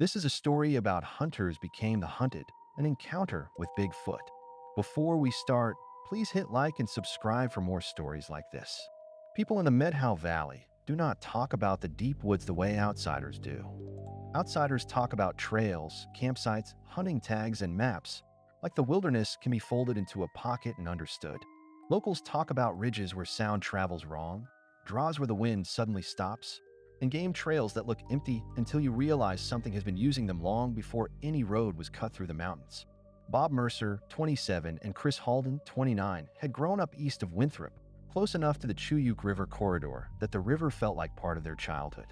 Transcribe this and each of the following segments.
This is a story about hunters became the hunted, an encounter with Bigfoot. Before we start, please hit like and subscribe for more stories like this. People in the Methow Valley do not talk about the deep woods the way outsiders do. Outsiders talk about trails, campsites, hunting tags, and maps, like the wilderness can be folded into a pocket and understood. Locals talk about ridges where sound travels wrong, draws where the wind suddenly stops, and game trails that look empty until you realize something has been using them long before any road was cut through the mountains. Bob Mercer, 27, and Chris Halden, 29, had grown up east of Winthrop, close enough to the Chewuch River Corridor that the river felt like part of their childhood.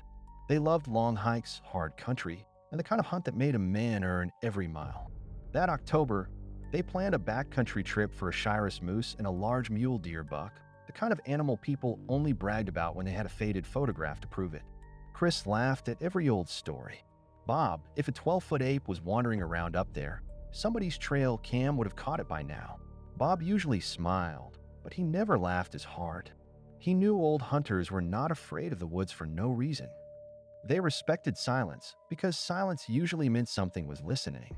They loved long hikes, hard country, and the kind of hunt that made a man earn every mile. That October, they planned a backcountry trip for a Shiras moose and a large mule deer buck, the kind of animal people only bragged about when they had a faded photograph to prove it. Chris laughed at every old story. Bob, if a 12-foot ape was wandering around up there, somebody's trail cam would have caught it by now. Bob usually smiled, but he never laughed as hard. He knew old hunters were not afraid of the woods for no reason. They respected silence because silence usually meant something was listening.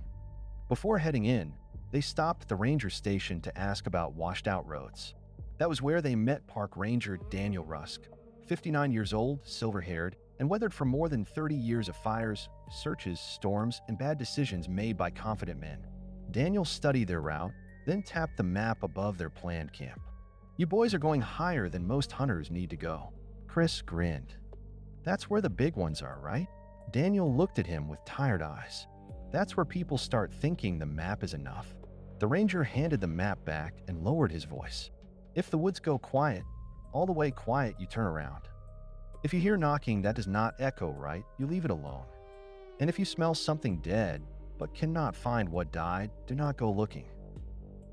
Before heading in, they stopped at the ranger station to ask about washed-out roads. That was where they met Park Ranger Daniel Rusk, 59 years old, silver-haired, and weathered for more than 30 years of fires, searches, storms, and bad decisions made by confident men. Daniel studied their route, then tapped the map above their planned camp. "You boys are going higher than most hunters need to go." Chris grinned. "That's where the big ones are, right?" Daniel looked at him with tired eyes. "That's where people start thinking the map is enough." The ranger handed the map back and lowered his voice. "If the woods go quiet, all the way quiet, you turn around. If you hear knocking that does not echo right, you leave it alone. And if you smell something dead, but cannot find what died, do not go looking."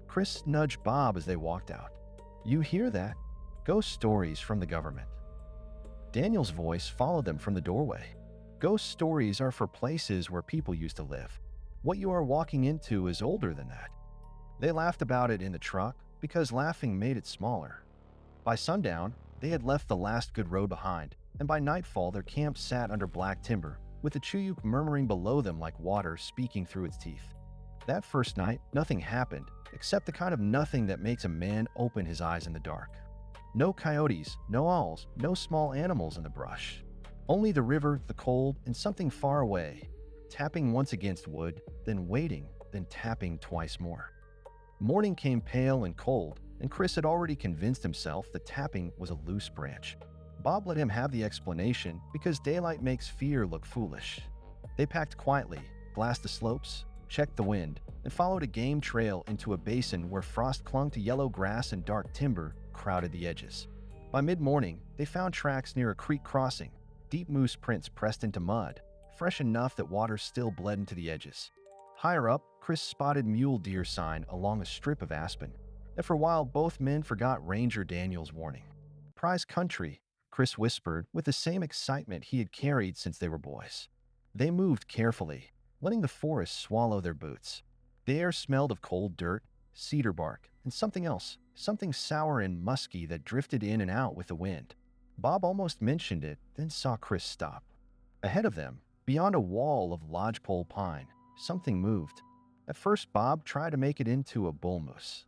Chris nudged Bob as they walked out. "You hear that? Ghost stories from the government." Daniel's voice followed them from the doorway. "Ghost stories are for places where people used to live. What you are walking into is older than that." They laughed about it in the truck because laughing made it smaller. By sundown, they had left the last good road behind, and by nightfall their camp sat under black timber, with the Chewuch murmuring below them like water speaking through its teeth. That first night, nothing happened, except the kind of nothing that makes a man open his eyes in the dark. No coyotes, no owls, no small animals in the brush. Only the river, the cold, and something far away, tapping once against wood, then waiting, then tapping twice more. Morning came pale and cold, and Chris had already convinced himself the tapping was a loose branch. Bob let him have the explanation because daylight makes fear look foolish. They packed quietly, glassed the slopes, checked the wind, and followed a game trail into a basin where frost clung to yellow grass and dark timber crowded the edges. By mid-morning, they found tracks near a creek crossing, deep moose prints pressed into mud, fresh enough that water still bled into the edges. Higher up, Chris spotted mule deer sign along a strip of aspen. After a while, both men forgot Ranger Daniel's warning. "Prize country," Chris whispered with the same excitement he had carried since they were boys. They moved carefully, letting the forest swallow their boots. The air smelled of cold dirt, cedar bark, and something else, something sour and musky that drifted in and out with the wind. Bob almost mentioned it, then saw Chris stop. Ahead of them, beyond a wall of lodgepole pine, something moved. At first, Bob tried to make it into a bull moose.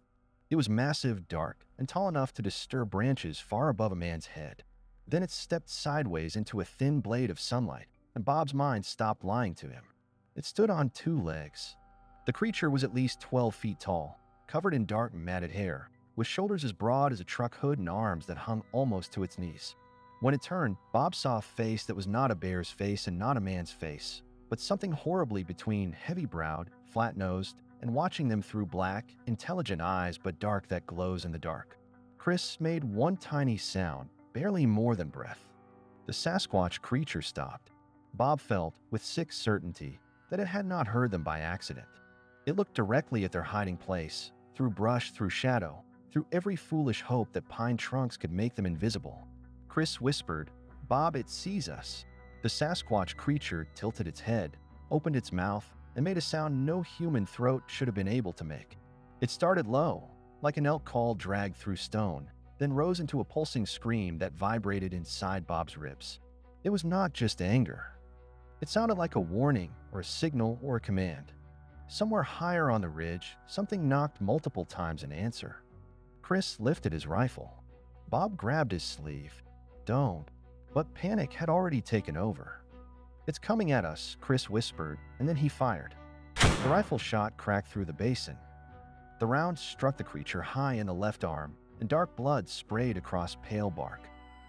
It was massive, dark, and tall enough to disturb branches far above a man's head. Then it stepped sideways into a thin blade of sunlight, and Bob's mind stopped lying to him. It stood on two legs. The creature was at least 12 feet tall, covered in dark, matted hair, with shoulders as broad as a truck hood and arms that hung almost to its knees. When it turned, Bob saw a face that was not a bear's face and not a man's face, but something horribly between heavy-browed, flat-nosed, and watching them through black, intelligent eyes but dark that glows in the dark. Chris made one tiny sound, barely more than breath. The Sasquatch creature stopped. Bob felt, with sick certainty, that it had not heard them by accident. It looked directly at their hiding place, through brush, through shadow, through every foolish hope that pine trunks could make them invisible. Chris whispered, "Bob, it sees us." The Sasquatch creature tilted its head, opened its mouth, and made a sound no human throat should have been able to make. It started low, like an elk call dragged through stone, then rose into a pulsing scream that vibrated inside Bob's ribs. It was not just anger. It sounded like a warning or a signal or a command. Somewhere higher on the ridge, something knocked multiple times in answer. Chris lifted his rifle. Bob grabbed his sleeve. Don't. But panic had already taken over. It's coming at us, Chris whispered, and then he fired. The rifle shot cracked through the basin. The round struck the creature high in the left arm, and dark blood sprayed across pale bark.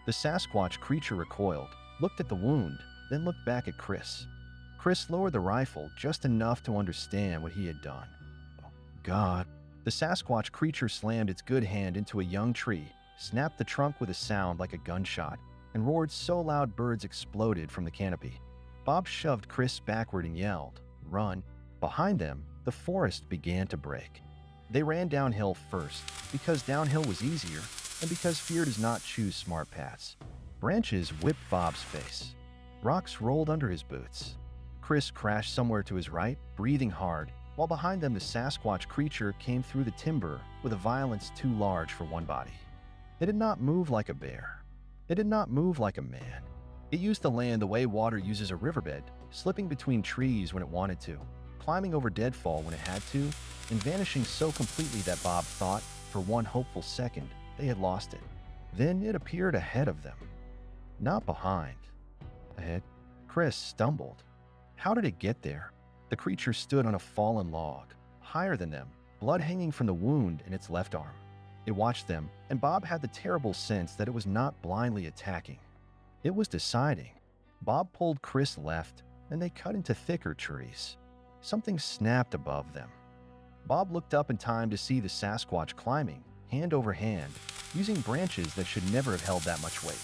The Sasquatch creature recoiled, looked at the wound, then looked back at Chris. Chris lowered the rifle just enough to understand what he had done. Oh, God. The Sasquatch creature slammed its good hand into a young tree, snapped the trunk with a sound like a gunshot, and roared so loud birds exploded from the canopy. Bob shoved Chris backward and yelled, "Run!" Behind them, the forest began to break. They ran downhill first, because downhill was easier, and because fear does not choose smart paths. Branches whipped Bob's face. Rocks rolled under his boots. Chris crashed somewhere to his right, breathing hard, while behind them the Sasquatch creature came through the timber with a violence too large for one body. It did not move like a bear. It did not move like a man. It used the land the way water uses a riverbed, slipping between trees when it wanted to, climbing over deadfall when it had to, and vanishing so completely that Bob thought, for one hopeful second, they had lost it. Then it appeared ahead of them. Not behind. Ahead. Chris stumbled. How did it get there? The creature stood on a fallen log, higher than them, blood hanging from the wound in its left arm. It watched them, and Bob had the terrible sense that it was not blindly attacking. It was deciding. Bob pulled Chris left, and they cut into thicker trees. Something snapped above them. Bob looked up in time to see the Sasquatch climbing, hand over hand, using branches that should never have held that much weight.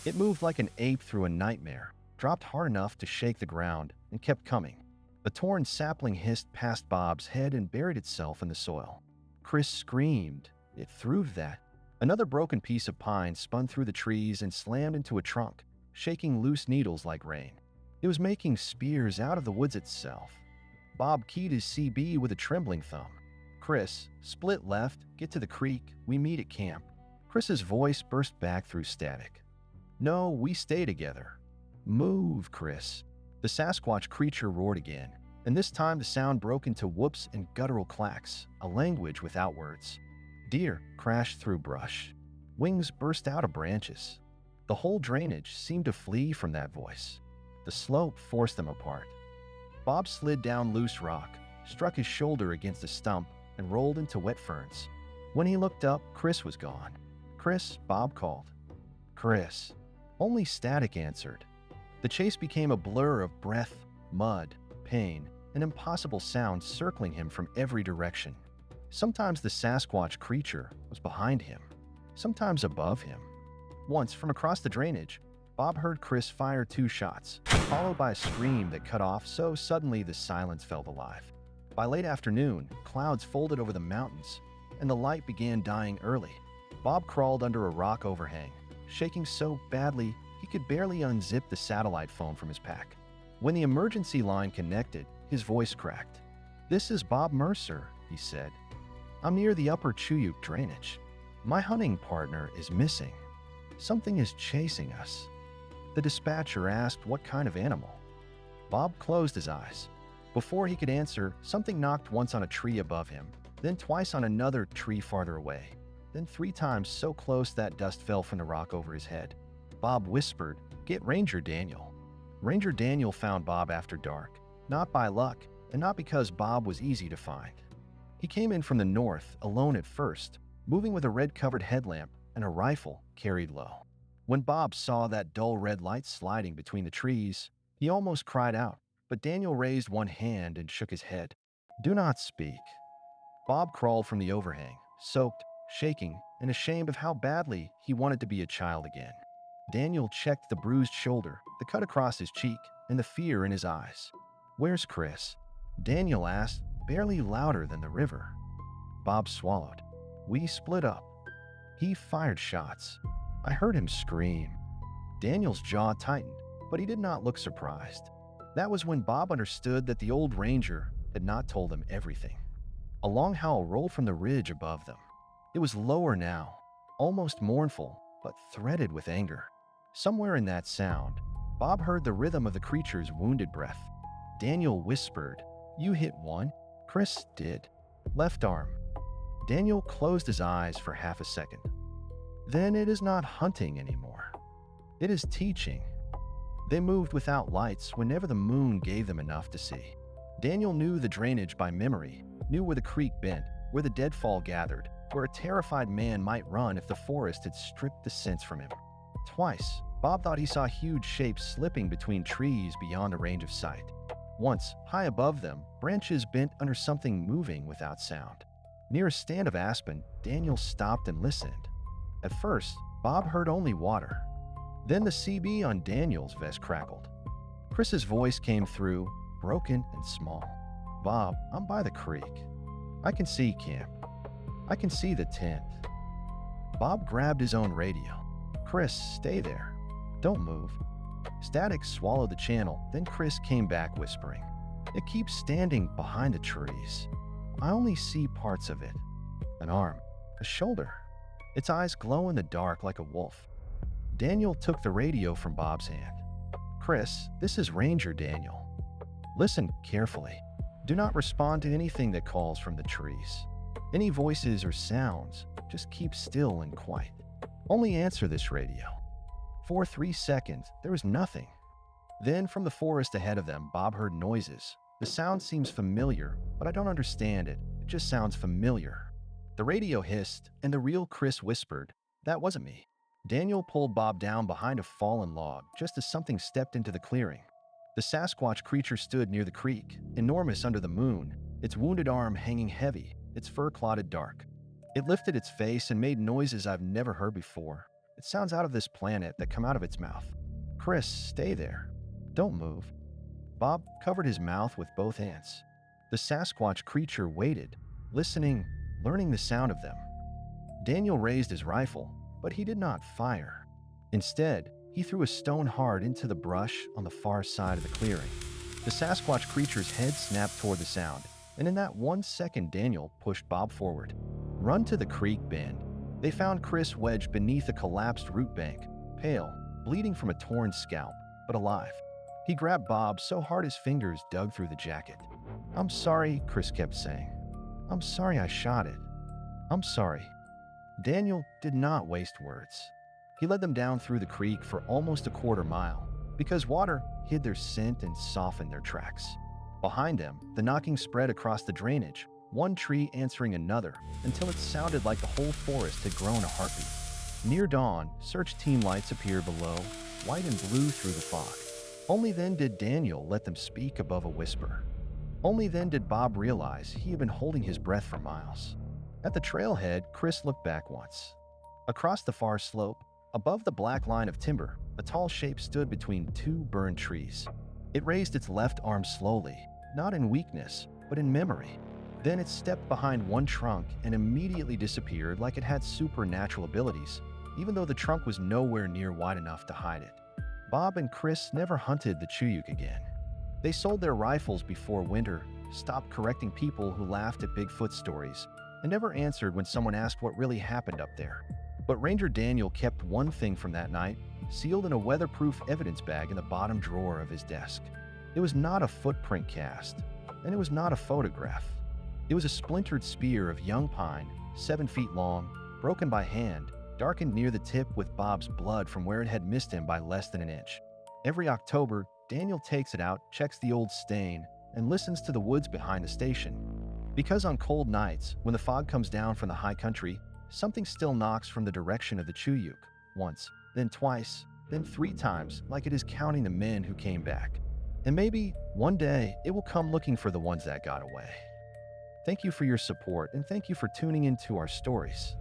It moved like an ape through a nightmare, dropped hard enough to shake the ground, and kept coming. A torn sapling hissed past Bob's head and buried itself in the soil. Chris screamed. It threw that. Another broken piece of pine spun through the trees and slammed into a trunk, shaking loose needles like rain. It was making spears out of the woods itself. Bob keyed his CB with a trembling thumb. Chris, split left, get to the creek, we meet at camp. Chris's voice burst back through static. No, we stay together. Move, Chris. The Sasquatch creature roared again, and this time the sound broke into whoops and guttural clacks, a language without words. Deer crashed through brush. Wings burst out of branches. The whole drainage seemed to flee from that voice. The slope forced them apart. Bob slid down loose rock, struck his shoulder against a stump, and rolled into wet ferns. When he looked up, Chris was gone. Chris, Bob called. Chris. Only static answered. The chase became a blur of breath, mud, pain, and impossible sounds circling him from every direction. Sometimes the Sasquatch creature was behind him, sometimes above him. Once, from across the drainage, Bob heard Chris fire 2 shots, followed by a scream that cut off so suddenly the silence felt alive. By late afternoon, clouds folded over the mountains, and the light began dying early. Bob crawled under a rock overhang, shaking so badly he could barely unzip the satellite phone from his pack. When the emergency line connected, his voice cracked. "This is Bob Mercer," he said. "I'm near the upper Chewuch drainage. My hunting partner is missing. Something is chasing us." The dispatcher asked what kind of animal. Bob closed his eyes. Before he could answer, something knocked once on a tree above him, then twice on another tree farther away, then 3 times so close that dust fell from the rock over his head. Bob whispered, "Get Ranger Daniel." Ranger Daniel found Bob after dark, not by luck, and not because Bob was easy to find. He came in from the north, alone at first, moving with a red-covered headlamp and a rifle carried low. When Bob saw that dull red light sliding between the trees, he almost cried out, but Daniel raised one hand and shook his head. "Do not speak." Bob crawled from the overhang, soaked, shaking, and ashamed of how badly he wanted to be a child again. Daniel checked the bruised shoulder, the cut across his cheek, and the fear in his eyes. "Where's Chris?" Daniel asked, barely louder than the river. Bob swallowed. "We split up. He fired shots. I heard him scream." Daniel's jaw tightened, but he did not look surprised. That was when Bob understood that the old ranger had not told him everything. A long howl rolled from the ridge above them. It was lower now, almost mournful, but threaded with anger. Somewhere in that sound, Bob heard the rhythm of the creature's wounded breath. Daniel whispered, "You hit one?" Chris did. "Left arm." Daniel closed his eyes for half a second. "Then it is not hunting anymore. It is teaching." They moved without lights whenever the moon gave them enough to see. Daniel knew the drainage by memory, knew where the creek bent, where the deadfall gathered, where a terrified man might run if the forest had stripped the sense from him. Twice, Bob thought he saw huge shapes slipping between trees beyond the range of sight. Once, high above them, branches bent under something moving without sound. Near a stand of aspen, Daniel stopped and listened. At first, Bob heard only water. Then the CB on Daniel's vest crackled. Chris's voice came through, broken and small. "Bob, I'm by the creek. I can see camp. I can see the tent." Bob grabbed his own radio. "Chris, stay there. Don't move." Static swallowed the channel, then Chris came back whispering, "It keeps standing behind the trees. I only see parts of it. An arm, a shoulder. Its eyes glow in the dark like a wolf." Daniel took the radio from Bob's hand. "Chris, this is Ranger Daniel. Listen carefully. Do not respond to anything that calls from the trees. Any voices or sounds, just keep still and quiet. Only answer this radio." For 3 seconds, there was nothing. Then from the forest ahead of them, Bob heard noises. The sound seems familiar, but I don't understand it. It just sounds familiar. The radio hissed, and the real Chris whispered, "That wasn't me." Daniel pulled Bob down behind a fallen log just as something stepped into the clearing. The Sasquatch creature stood near the creek, enormous under the moon, its wounded arm hanging heavy, its fur clotted dark. It lifted its face and made noises I've never heard before. It sounds out of this planet that come out of its mouth. "Chris, stay there. Don't move." Bob covered his mouth with both hands. The Sasquatch creature waited, listening, learning the sound of them. Daniel raised his rifle, but he did not fire. Instead, he threw a stone hard into the brush on the far side of the clearing. The Sasquatch creature's head snapped toward the sound, and in that 1 second, Daniel pushed Bob forward. Run to the creek bend. They found Chris wedged beneath a collapsed root bank, pale, bleeding from a torn scalp, but alive. He grabbed Bob so hard his fingers dug through the jacket. "I'm sorry," Chris kept saying. "I'm sorry I shot it. I'm sorry." Daniel did not waste words. He led them down through the creek for almost a quarter mile, because water hid their scent and softened their tracks. Behind them, the knocking spread across the drainage, one tree answering another, until it sounded like the whole forest had grown a heartbeat. Near dawn, search team lights appeared below, white and blue through the fog. Only then did Daniel let them speak above a whisper. Only then did Bob realize he had been holding his breath for miles. At the trailhead, Chris looked back once. Across the far slope, above the black line of timber, a tall shape stood between two burned trees. It raised its left arm slowly, not in weakness, but in memory. Then it stepped behind one trunk and immediately disappeared like it had supernatural abilities, even though the trunk was nowhere near wide enough to hide it. Bob and Chris never hunted the Chewuch again. They sold their rifles before winter, stopped correcting people who laughed at Bigfoot stories, and never answered when someone asked what really happened up there. But Ranger Daniel kept one thing from that night, sealed in a weatherproof evidence bag in the bottom drawer of his desk. It was not a footprint cast, and it was not a photograph. It was a splintered spear of young pine, 7 feet long, broken by hand, darkened near the tip with Bob's blood from where it had missed him by less than an inch. Every October, Daniel takes it out, checks the old stain, and listens to the woods behind the station. Because on cold nights, when the fog comes down from the high country, something still knocks from the direction of the Chewuch, once, then twice, then 3 times, like it is counting the men who came back. And maybe, one day, it will come looking for the ones that got away. Thank you for your support, and thank you for tuning into our stories.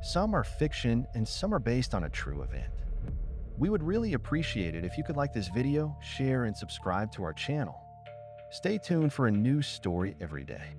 Some are fiction, and some are based on a true event. We would really appreciate it if you could like this video, share, and subscribe to our channel. Stay tuned for a new story every day.